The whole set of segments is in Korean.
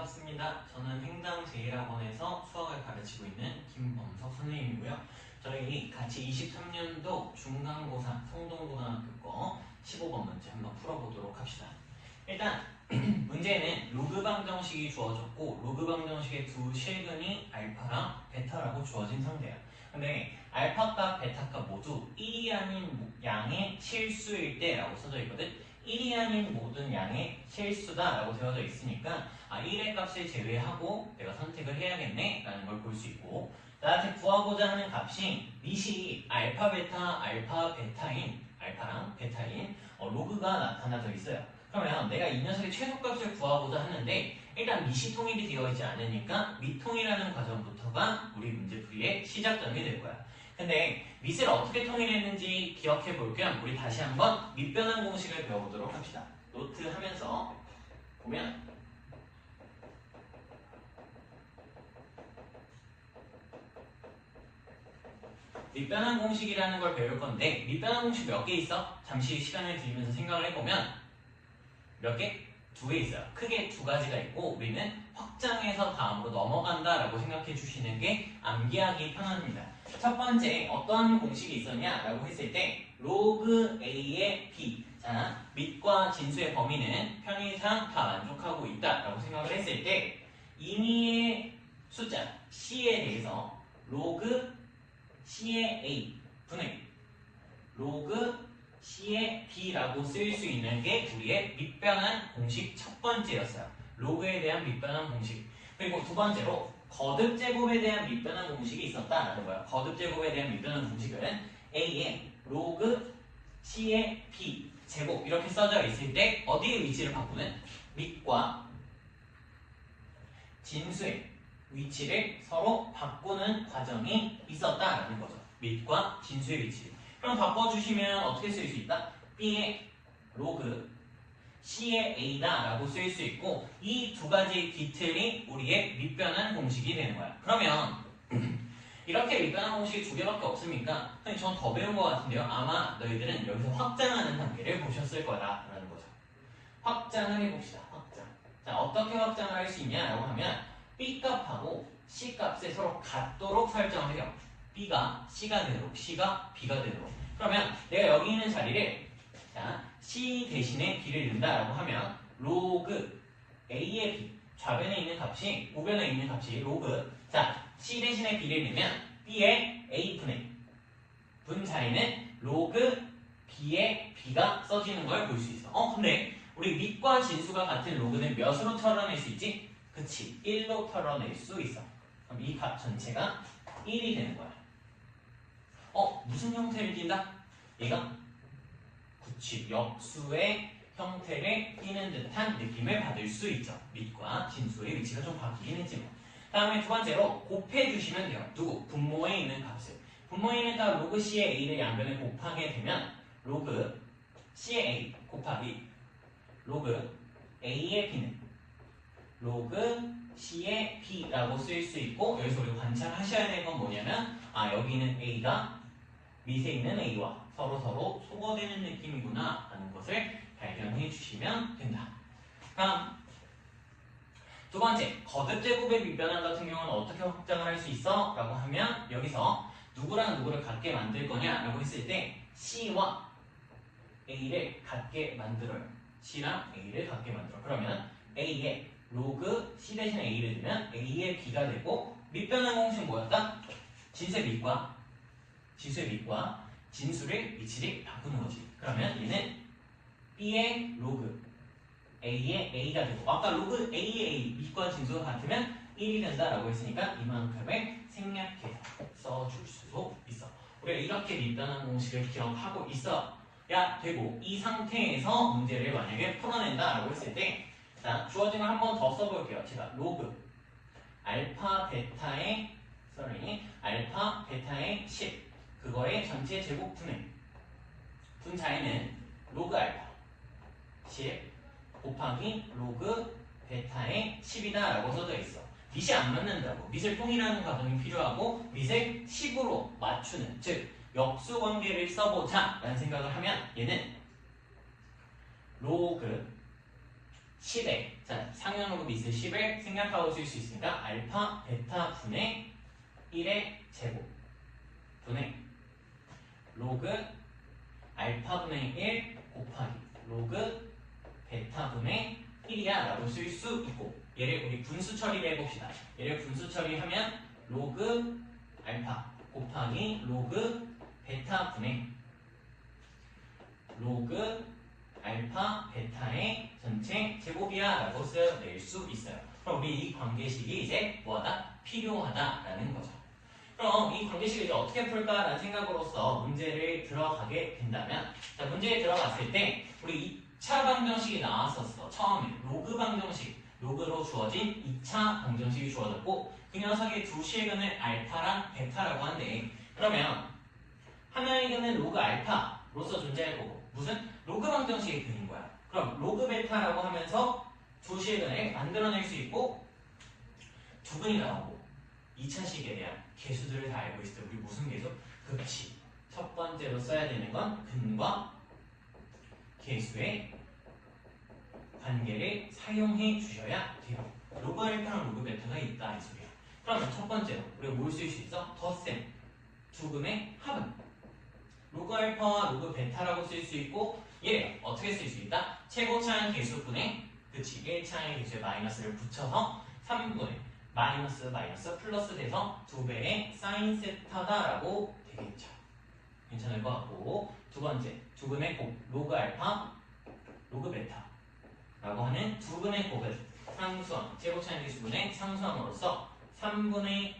반갑습니다. 저는 횡단제일학원에서 수학을 가르치고 있는 김범석 선생님이고요. 저희 같이 23년도 중간고사 성동고등학교 거 15번 문제 한번 풀어보도록 합시다. 일단 문제는 로그 방정식이 주어졌고 로그 방정식의 두 실근이 알파랑 베타라고 주어진 상태야. 근데 알파값, 베타값 모두 1이 아닌 양의 실수일 때라고 써져 있거든. 1이 아닌 모든 양의 실수다 라고 되어져 있으니까 1의 값을 제외하고 내가 선택을 해야겠네 라는 걸 볼 수 있고, 나한테 구하고자 하는 값이 밑이 알파, 베타인 알파랑 베타인 로그가 나타나져 있어요. 그러면 내가 이 녀석의 최소값을 구하고자 하는데 일단 밑이 통일이 되어 있지 않으니까 밑통일하는 과정부터가 우리 문제풀이의 시작점이 될 거야. 근데 밑을 어떻게 통일했는지 기억해 볼 겸 우리 다시 한번 밑변환 공식을 배워보도록 합시다. 노트 하면서 보면 밑변환 공식이라는 걸 배울 건데 밑변환 공식 몇 개 있어? 잠시 시간을 들이면서 생각을 해보면 몇 개? 두 개 있어요. 크게 두 가지가 있고 우리는 확장해서 다음으로 넘어간다 라고 생각해 주시는 게 암기하기 편합니다. 첫 번째 어떤 공식이 있었냐 라고 했을 때 로그 A의 B, 자 밑과 진수의 범위는 편의상 다 만족하고 있다 라고 생각을 했을 때 임의의 숫자 C에 대해서 로그 C의 A 분의 로그 C의 B라고 쓸 수 있는 게 우리의 밑변환 공식 첫 번째였어요. 로그에 대한 밑변환 공식. 그리고 두 번째로 거듭 제곱에 대한 밑변환 공식이 있었다라는 거예요. 거듭 제곱에 대한 밑변환 공식은 A의 로그 C의 B 제곱 이렇게 써져 있을 때 어디의 위치를 바꾸는? 밑과 진수의 위치를 서로 바꾸는 과정이 있었다라는 거죠. 밑과 진수의 위치. 그럼 바꿔주시면 어떻게 쓸 수 있다? B의 로그 C의 A다 라고 쓸 수 있고 이 두 가지 기틀이 우리의 밑변환 공식이 되는 거야. 그러면 이렇게 밑변환 공식이 두 개밖에 없습니까? 선생님 전 더 배운 것 같은데요. 아마 너희들은 여기서 확장하는 단계를 보셨을 거다라는 거죠. 확장을 해봅시다. 확장. 자 어떻게 확장을 할 수 있냐라고 하면 B 값하고 C 값을 서로 같도록 설정을 해요. B가 C가 되도록 C가 B가 되도록. 그러면 내가 여기 있는 자리를 자 C 대신에 B를 넣는다라고 하면 로그 A의 B 좌변에 있는 값이 우변에 있는 값이 로그 자 C 대신에 B를 넣으면 B의 A분의 분자에는 로그 B의 B가 써지는 걸 볼 수 있어. 근데 우리 밑과 진수가 같은 로그는 몇으로 털어낼 수 있지? 그치 1로 털어낼 수 있어. 그럼 이 값 전체가 1이 되는 거야. 무슨 형태를 띈다? 얘가 그치 역수의 형태를 띠는 듯한 느낌을 받을 수 있죠. 밑과 진수의 위치가 좀 바뀌긴 했지만. 다음에 두 번째로 곱해주시면 돼요. 누구? 분모에 있는 값을. 분모에 있는 값 로그 C의 A를 양변에 곱하게 되면 로그 C의 A 곱하기 로그 A의 B는 로그 C의 B라고 쓸 수 있고 여기서 우리가 관찰하셔야 되는 건 뭐냐면 여기는 A가 밑에 있는 A와 서로 소거되는 느낌이구나 라는 것을 발견해 주시면 된다. 다음 두 번째 거듭 제곱의 밑변환 같은 경우는 어떻게 확장을 할 수 있어? 라고 하면 여기서 누구랑 누구를 같게 만들 거냐 라고 했을 때 C와 A를 같게 만들어요. C랑 A를 같게 만들어. 그러면 A의 로그 C 대신에 A를 두면 A의 B가 되고 밑변환 공식 뭐였다? 진수의 밑과 진수를 위치를 바꾸는 거지. 그러면 얘는 B의 로그 A의 A가 되고 아까 로그 A의 A 밑과 진수가 같으면 1이 된다라고 했으니까 이만큼을 생략해서 써줄 수도 있어. 우리가 이렇게 밑변환 공식을 기억하고 있어야 되고 이 상태에서 문제를 만약에 풀어낸다라고 했을 때 자, 주어진 걸 한 번 더 써볼게요. 제가 로그 알파 베타의 10 그거의 전체 제곱분의 분자에는 로그 알파 10 곱하기 로그 베타의 10이다 라고 써져 있어. 밑이 안 맞는다고 밑을 통일하는 과정이 필요하고 밑을 10으로 맞추는 즉 역수 관계를 써보자 라는 생각을 하면 얘는 로그 10에 자 상현로그 미스 10을 생략하고 쓸 수 있으니까 알파 베타 분의 1의 제곱 분의 로그 알파 분의 1 곱하기 로그 베타 분의 1이야 라고 쓸 수 있고 얘를 우리 분수 처리를 해봅시다. 얘를 분수 처리하면 로그 알파 곱하기 로그 베타 분의 로그 알파 베타의 전체 제곱이야 라고 써낼 수 있어요. 그럼 우리 이 관계식이 이제 뭐하다? 필요하다라는 거죠. 그럼 이 관계식을 이제 어떻게 풀까라는 생각으로서 문제를 들어가게 된다면 자 문제에 들어갔을 때 우리 2차 방정식이 나왔었어. 처음에 로그 방정식 로그로 주어진 2차 방정식이 주어졌고 그 녀석의 두 실근을 알파랑 베타라고 한대. 그러면 하나의 근은 로그 알파로서 존재할 거고 무슨? 로그 방정식의 근인 거야. 그럼 로그 베타라고 하면서 두 실근을 만들어낼 수 있고 두 근이 나오고 2차식에 대한 개수들을 다 알고 있을 때 우리 무슨 개수? 극치. 첫 번째로 써야 되는 건 근과 개수의 관계를 사용해 주셔야 돼요. 로그 알파랑 로그 베타가 있다 이 소리야. 그러면 첫 번째로 우리가 뭘 쓸 수 있어? 덧셈. 두 근의 합은 로그 알파와 로그 베타라고 쓸 수 있고 얘를 어떻게 쓸 수 있다? 최고차항 개수분의 그치 1차항 개수의 마이너스를 붙여서 3분의 마이너스 플러스 돼서 2배의 사인 세타다라고 되겠죠. 괜찮을 것 같고 두 번째 두 근의 곱 로그 알파 로그 베타라고 하는 두 근의 곱을 상수함 최고차항 개수분의 상수함으로써 3분의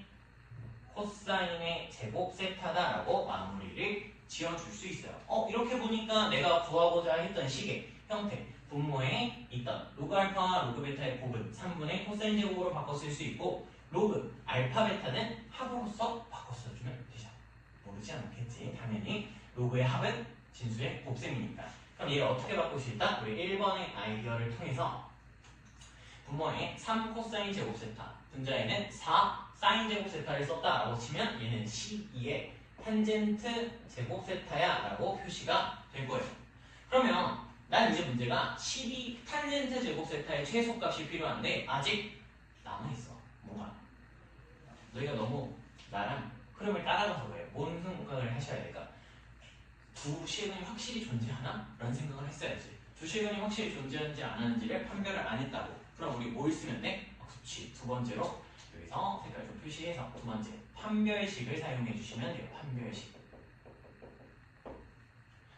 코사인의 제곱 세타다라고 마무리를 지어줄 수 있어요. 이렇게 보니까 내가 구하고자 했던 식의 형태 분모에 있던 로그 알파와 로그 베타의 곱은 3분의 코사인 제곱으로 바꿔 쓸 수 있고 로그 알파 베타는 합으로서 바꿔 써주면 되죠. 모르지 않겠지. 당연히 로그의 합은 진수의 곱셈이니까. 그럼 얘를 어떻게 바꿀 수 있다? 우리 1번의 아이디어를 통해서 분모에 3 코사인 제곱 세타 분자에는 4 사인 제곱 세타를 썼다라고 치면 얘는 12의 탄젠트 제곱 세타야 라고 표시가 될 거예요. 그러면 난 이제 문제가 12 탄젠트 제곱 세타의 최소값이 필요한데 아직 남아있어. 뭔가 너희가 너무 나랑 흐름을 따라가서 그래요. 뭔 생각을 하셔야 될까? 두 실근이 확실히 존재하나? 라는 생각을 했어야지. 두 실근이 확실히 존재하는지 안 하는지를 판별을 안 했다고. 그럼 우리 뭘 쓰면 돼? 그렇지. 두 번째로 여기서 색깔 좀 표시해서 두 번째 판별식을 사용해 주시면 돼요. 판별식.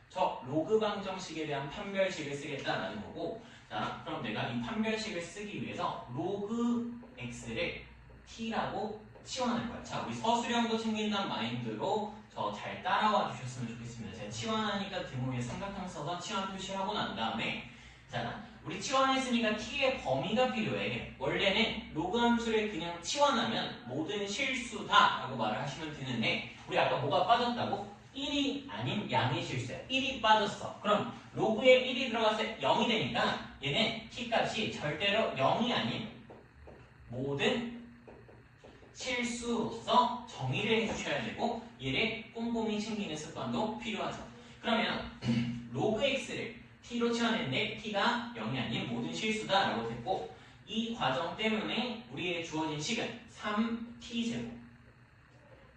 저 로그 방정식에 대한 판별식을 쓰겠다라는 거고 자 그럼 내가 이 판별식을 쓰기 위해서 로그 x를 t라고 치환할 거야. 자 우리 서술형도 챙긴다는 마인드로 저 잘 따라와 주셨으면 좋겠습니다. 제가 치환하니까 등 위에 삼각형 써서 치환 표시하고 난 다음에 자 우리 치환했으니까 t의 범위가 필요해. 원래는 로그 함수를 그냥 치환하면 모든 실수다 라고 말을 하시면 되는데 우리 아까 뭐가 빠졌다고? 1이 아닌 양의 실수야. 1이 빠졌어. 그럼 로그에 1이 들어가서 0이 되니까 얘는 t값이 절대로 0이 아닌 모든 실수로서 정의를 해주셔야 되고 얘를 꼼꼼히 챙기는 습관도 필요하죠. 그러면 로그 x를 t로 치환했는데 t가 0이 아닌 모든 실수다 라고 됐고 이 과정 때문에 우리의 주어진 식은 3t제곱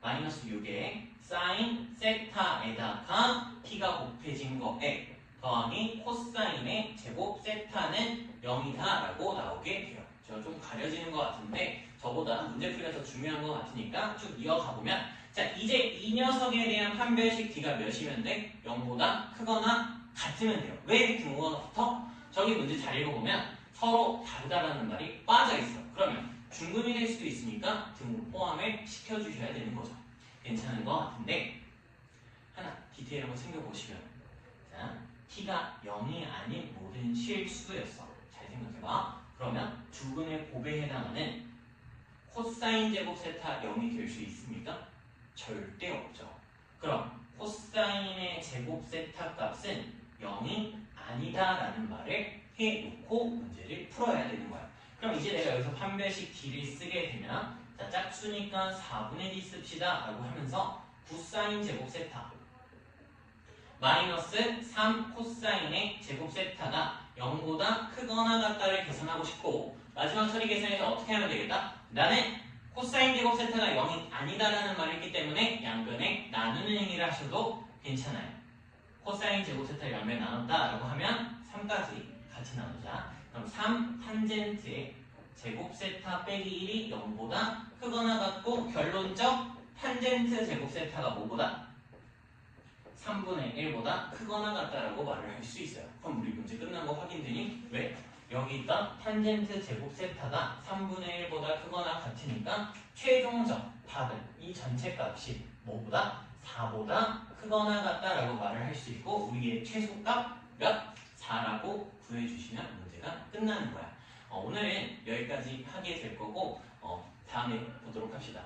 마이너스 6의 사인 세타에다가 t가 곱해진 거에 더하기 코사인의 제곱 세타는 0이다 라고 나오게 돼요. 제가 좀 가려지는 것 같은데 저보다 문제풀이가 더 중요한 것 같으니까 쭉 이어가 보면 자 이제 이 녀석에 대한 판별식 t가 몇이면 돼? 0보다 크거나 같으면 돼요. 왜 등호가 붙어? 저기 문제 잘 읽어보면 서로 다르다라는 말이 빠져있어. 그러면 중근이 될 수도 있으니까 등호 포함을 시켜주셔야 되는 거죠. 괜찮은 것 같은데 하나 디테일 한번 챙겨보시면 자 t가 0이 아닌 모든 실수였어. 잘 생각해봐. 그러면 두 근의 곱에 해당하는 코사인 제곱 세타 0이 될 수 있습니까? 절대 없죠. 그럼 코사인의 제곱 세타 값은 0이 아니다라는 말을 해놓고 문제를 풀어야 되는 거야. 그럼 이제 내가 여기서 판별식 D를 쓰게 되면 자 짝수니까 4분의 D 씁시다 라고 하면서 9사인 제곱 세타 마이너스 3 코사인의 제곱 세타가 0보다 크거나 같다를 계산하고 싶고 마지막 처리 계산에서 어떻게 하면 되겠다? 나는 코사인 제곱 세타가 0이 아니다라는 말을 했기 때문에 양변에 나누는 행위를 하셔도 괜찮아요. 코사인 제곱 세타를 양변에 나눈다라고 하면 3까지 같이 나누자. 그럼 3 탄젠트의 제곱 세타 빼기 1이 0보다 크거나 같고 결론적 탄젠트 제곱 세타가 뭐보다? 3분의 1보다 크거나 같다라고 말을 할 수 있어요. 그럼 우리 문제 끝난 거 확인되니? 왜? 여기가 탄젠트 제곱 세타가 3분의 1보다 크거나 같으니까 최종적 답은 이 전체 값이 뭐보다? 4보다 크거나 같다라고 말을 할 수 있고 우리의 최소값 몇? 4라고 구해주시면 문제가 끝나는 거야. 오늘은 여기까지 하게 될 거고 다음에 보도록 합시다.